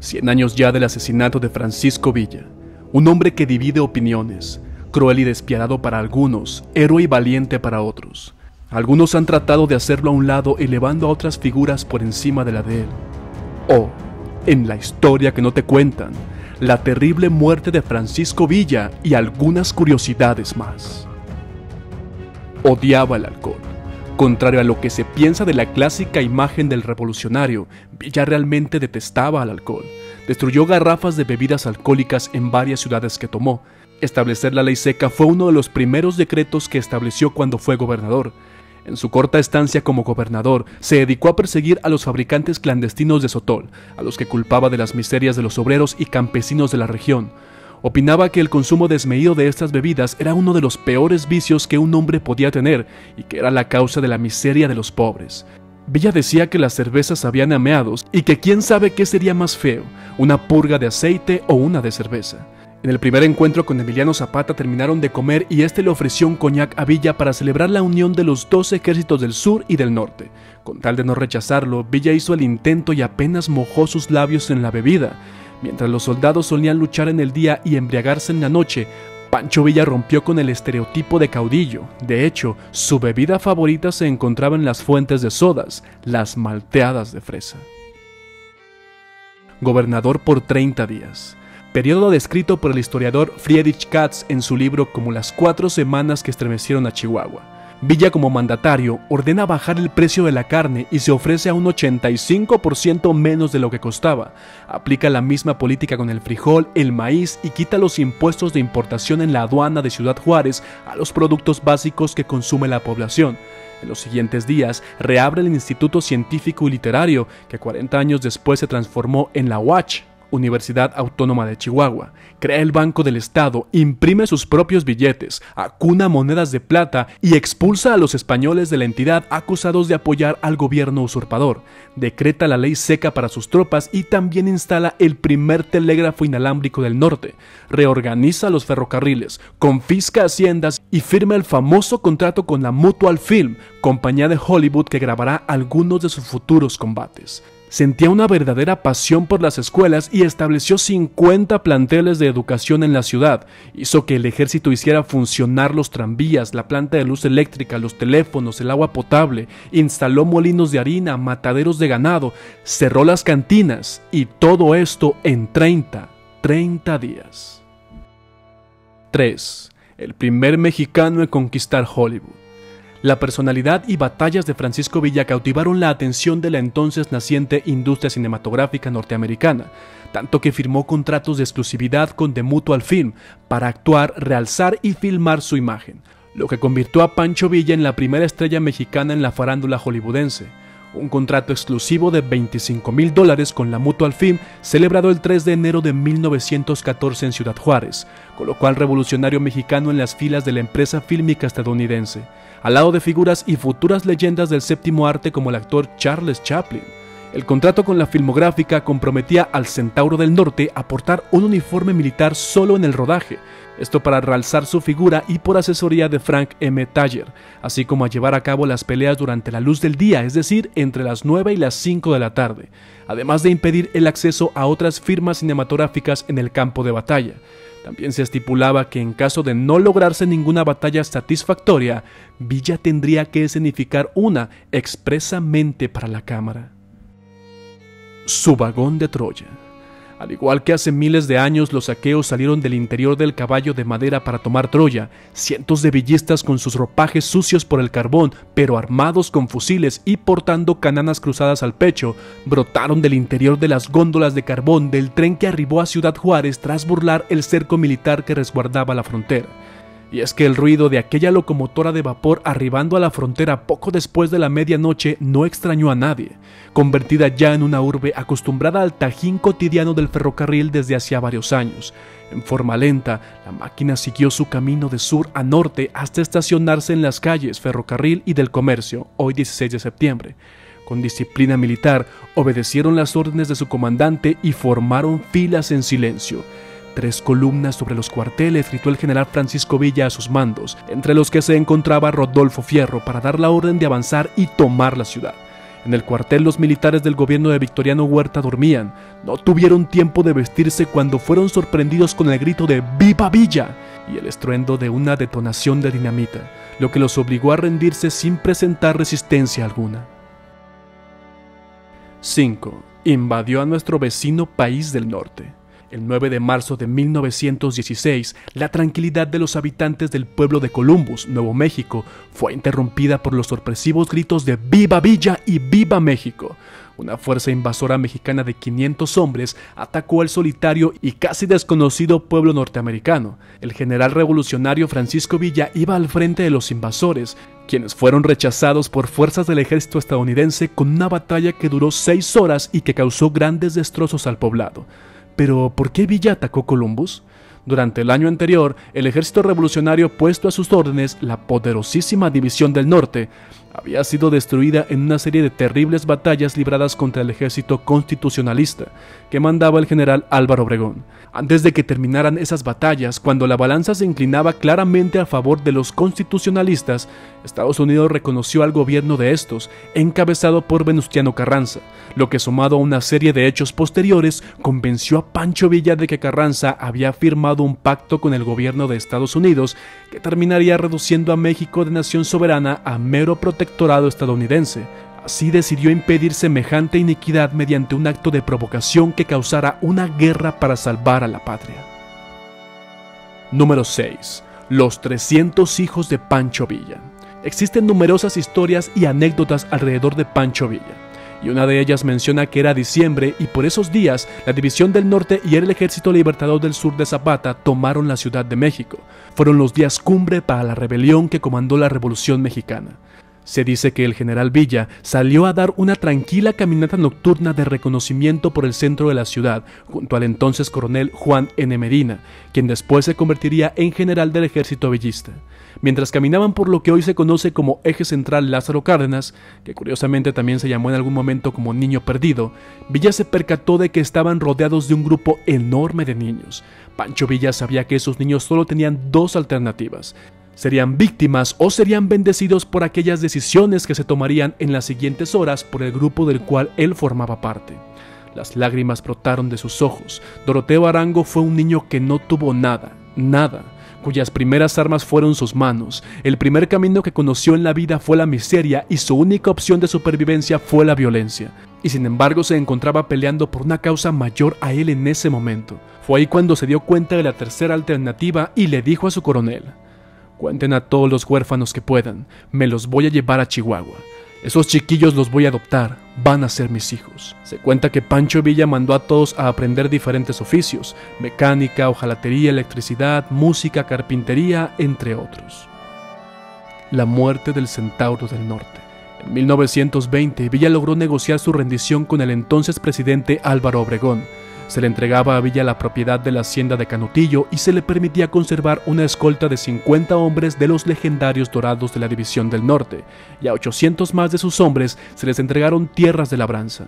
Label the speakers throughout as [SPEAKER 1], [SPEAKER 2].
[SPEAKER 1] 100 años ya del asesinato de Francisco Villa, un hombre que divide opiniones, cruel y despiadado para algunos, héroe y valiente para otros. Algunos han tratado de hacerlo a un lado elevando a otras figuras por encima de la de él. O, en la historia que no te cuentan, la terrible muerte de Francisco Villa y algunas curiosidades más. Odiaba el alcohol. Contrario a lo que se piensa de la clásica imagen del revolucionario, Villa realmente detestaba al alcohol. Destruyó garrafas de bebidas alcohólicas en varias ciudades que tomó. Establecer la ley seca fue uno de los primeros decretos que estableció cuando fue gobernador. En su corta estancia como gobernador, se dedicó a perseguir a los fabricantes clandestinos de sotol, a los que culpaba de las miserias de los obreros y campesinos de la región. Opinaba que el consumo desmedido de estas bebidas era uno de los peores vicios que un hombre podía tener y que era la causa de la miseria de los pobres. Villa decía que las cervezas sabían a meados y que quién sabe qué sería más feo, una purga de aceite o una de cerveza. En el primer encuentro con Emiliano Zapata terminaron de comer y este le ofreció un coñac a Villa para celebrar la unión de los dos ejércitos del sur y del norte. Con tal de no rechazarlo, Villa hizo el intento y apenas mojó sus labios en la bebida. Mientras los soldados solían luchar en el día y embriagarse en la noche, Pancho Villa rompió con el estereotipo de caudillo. De hecho, su bebida favorita se encontraba en las fuentes de sodas, las malteadas de fresa. Gobernador por 30 días. Periodo descrito por el historiador Friedrich Katz en su libro como las 4 semanas que estremecieron a Chihuahua. Villa, como mandatario, ordena bajar el precio de la carne y se ofrece a un 85% menos de lo que costaba. Aplica la misma política con el frijol, el maíz y quita los impuestos de importación en la aduana de Ciudad Juárez a los productos básicos que consume la población. En los siguientes días, reabre el Instituto Científico y Literario, que 40 años después se transformó en la UACH, Universidad Autónoma de Chihuahua. Crea el Banco del Estado, imprime sus propios billetes, acuna monedas de plata y expulsa a los españoles de la entidad acusados de apoyar al gobierno usurpador. Decreta la ley seca para sus tropas y también instala el primer telégrafo inalámbrico del norte. Reorganiza los ferrocarriles, confisca haciendas y firma el famoso contrato con la Mutual Film, compañía de Hollywood que grabará algunos de sus futuros combates. Sentía una verdadera pasión por las escuelas y estableció 50 planteles de educación en la ciudad. Hizo que el ejército hiciera funcionar los tranvías, la planta de luz eléctrica, los teléfonos, el agua potable, instaló molinos de harina, mataderos de ganado, cerró las cantinas y todo esto en 30 días. 3. El primer mexicano en conquistar Hollywood. La personalidad y batallas de Francisco Villa cautivaron la atención de la entonces naciente industria cinematográfica norteamericana, tanto que firmó contratos de exclusividad con The Mutual Film para actuar, realzar y filmar su imagen, lo que convirtió a Pancho Villa en la primera estrella mexicana en la farándula hollywoodense. Un contrato exclusivo de $25,000 con la Mutual Film, celebrado el 3 de enero de 1914 en Ciudad Juárez, colocó al revolucionario mexicano en las filas de la empresa fílmica estadounidense, al lado de figuras y futuras leyendas del séptimo arte como el actor Charles Chaplin. El contrato con la filmográfica comprometía al Centauro del Norte a portar un uniforme militar solo en el rodaje, esto para realzar su figura y por asesoría de Frank M. Thayer, así como a llevar a cabo las peleas durante la luz del día, es decir, entre las 9 y las 5 de la tarde, además de impedir el acceso a otras firmas cinematográficas en el campo de batalla. También se estipulaba que en caso de no lograrse ninguna batalla satisfactoria, Villa tendría que escenificar una expresamente para la cámara. Su vagón de Troya. Al igual que hace miles de años los aqueos salieron del interior del caballo de madera para tomar Troya, cientos de villistas con sus ropajes sucios por el carbón, pero armados con fusiles y portando cananas cruzadas al pecho, brotaron del interior de las góndolas de carbón del tren que arribó a Ciudad Juárez tras burlar el cerco militar que resguardaba la frontera. Y es que el ruido de aquella locomotora de vapor arribando a la frontera poco después de la medianoche no extrañó a nadie, convertida ya en una urbe acostumbrada al tajín cotidiano del ferrocarril desde hacía varios años. En forma lenta, la máquina siguió su camino de sur a norte hasta estacionarse en las calles Ferrocarril y del Comercio, hoy 16 de septiembre. Con disciplina militar, obedecieron las órdenes de su comandante y formaron filas en silencio. 3 columnas sobre los cuarteles gritó el general Francisco Villa a sus mandos, entre los que se encontraba Rodolfo Fierro para dar la orden de avanzar y tomar la ciudad. En el cuartel los militares del gobierno de Victoriano Huerta dormían. No tuvieron tiempo de vestirse cuando fueron sorprendidos con el grito de ¡Viva Villa! Y el estruendo de una detonación de dinamita, lo que los obligó a rendirse sin presentar resistencia alguna. 5. Invadió a nuestro vecino país del norte. El 9 de marzo de 1916, la tranquilidad de los habitantes del pueblo de Columbus, Nuevo México, fue interrumpida por los sorpresivos gritos de ¡Viva Villa y Viva México! Una fuerza invasora mexicana de 500 hombres atacó al solitario y casi desconocido pueblo norteamericano. El general revolucionario Francisco Villa iba al frente de los invasores, quienes fueron rechazados por fuerzas del ejército estadounidense con una batalla que duró 6 horas y que causó grandes destrozos al poblado. Pero, ¿por qué Villa atacó Columbus? Durante el año anterior, el ejército revolucionario puesto a sus órdenes, la poderosísima División del Norte, había sido destruida en una serie de terribles batallas libradas contra el ejército constitucionalista que mandaba el general Álvaro Obregón. Antes de que terminaran esas batallas, cuando la balanza se inclinaba claramente a favor de los constitucionalistas, Estados Unidos reconoció al gobierno de estos, encabezado por Venustiano Carranza, lo que sumado a una serie de hechos posteriores, convenció a Pancho Villa de que Carranza había firmado un pacto con el gobierno de Estados Unidos que terminaría reduciendo a México de nación soberana a mero protectorado estadounidense. Así decidió impedir semejante iniquidad mediante un acto de provocación que causara una guerra para salvar a la patria. Número 6. Los 300 hijos de Pancho Villa. Existen numerosas historias y anécdotas alrededor de Pancho Villa, y una de ellas menciona que era diciembre y por esos días la División del Norte y el Ejército Libertador del Sur de Zapata tomaron la Ciudad de México. Fueron los días cumbre para la rebelión que comandó la Revolución Mexicana. Se dice que el general Villa salió a dar una tranquila caminata nocturna de reconocimiento por el centro de la ciudad, junto al entonces coronel Juan N. Medina, quien después se convertiría en general del ejército villista. Mientras caminaban por lo que hoy se conoce como Eje Central Lázaro Cárdenas, que curiosamente también se llamó en algún momento como Niño Perdido, Villa se percató de que estaban rodeados de un grupo enorme de niños. Pancho Villa sabía que esos niños solo tenían 2 alternativas: serían víctimas o serían bendecidos por aquellas decisiones que se tomarían en las siguientes horas por el grupo del cual él formaba parte. Las lágrimas brotaron de sus ojos. Doroteo Arango fue un niño que no tuvo nada, cuyas primeras armas fueron sus manos. El primer camino que conoció en la vida fue la miseria y su única opción de supervivencia fue la violencia. Y sin embargo se encontraba peleando por una causa mayor a él en ese momento. Fue ahí cuando se dio cuenta de la tercera alternativa y le dijo a su coronel: «Cuenten a todos los huérfanos que puedan, me los voy a llevar a Chihuahua. Esos chiquillos los voy a adoptar, van a ser mis hijos». Se cuenta que Pancho Villa mandó a todos a aprender diferentes oficios: mecánica, hojalatería, electricidad, música, carpintería, entre otros. La muerte del Centauro del Norte. En 1920, Villa logró negociar su rendición con el entonces presidente Álvaro Obregón. Se le entregaba a Villa la propiedad de la hacienda de Canutillo y se le permitía conservar una escolta de 50 hombres de los legendarios Dorados de la División del Norte, y a 800 más de sus hombres se les entregaron tierras de labranza.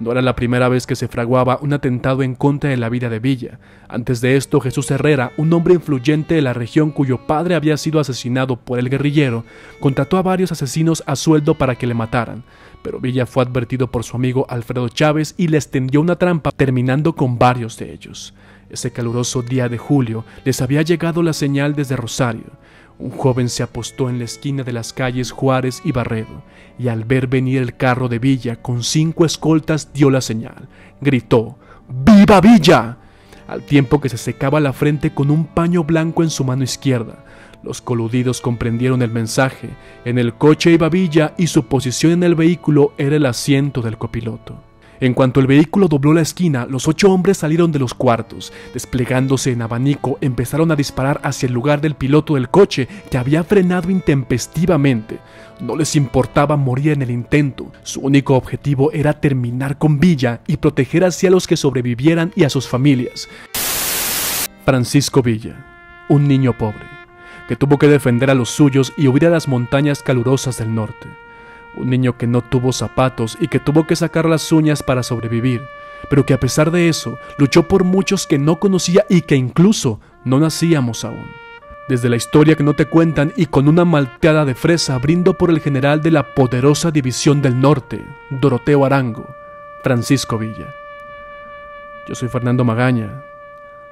[SPEAKER 1] No era la primera vez que se fraguaba un atentado en contra de la vida de Villa. Antes de esto, Jesús Herrera, un hombre influyente de la región cuyo padre había sido asesinado por el guerrillero, contrató a varios asesinos a sueldo para que le mataran. Pero Villa fue advertido por su amigo Alfredo Chávez y les tendió una trampa, terminando con varios de ellos. Ese caluroso día de julio les había llegado la señal desde Rosario. Un joven se apostó en la esquina de las calles Juárez y Barredo, y al ver venir el carro de Villa con 5 escoltas dio la señal. Gritó: «¡Viva Villa!», al tiempo que se secaba la frente con un paño blanco en su mano izquierda. Los coludidos comprendieron el mensaje. En el coche iba Villa y su posición en el vehículo era el asiento del copiloto. En cuanto el vehículo dobló la esquina, los 8 hombres salieron de los cuartos. Desplegándose en abanico, empezaron a disparar hacia el lugar del piloto del coche, que había frenado intempestivamente. No les importaba morir en el intento. Su único objetivo era terminar con Villa y proteger así a los que sobrevivieran y a sus familias. Francisco Villa, un niño pobre, que tuvo que defender a los suyos y huir a las montañas calurosas del norte. Un niño que no tuvo zapatos y que tuvo que sacar las uñas para sobrevivir, pero que a pesar de eso luchó por muchos que no conocía y que incluso no nacíamos aún. Desde la historia que no te cuentan y con una malteada de fresa brindo por el general de la poderosa División del Norte, Doroteo Arango, Francisco Villa. Yo soy Fernando Magaña.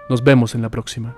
[SPEAKER 1] Nos vemos en la próxima.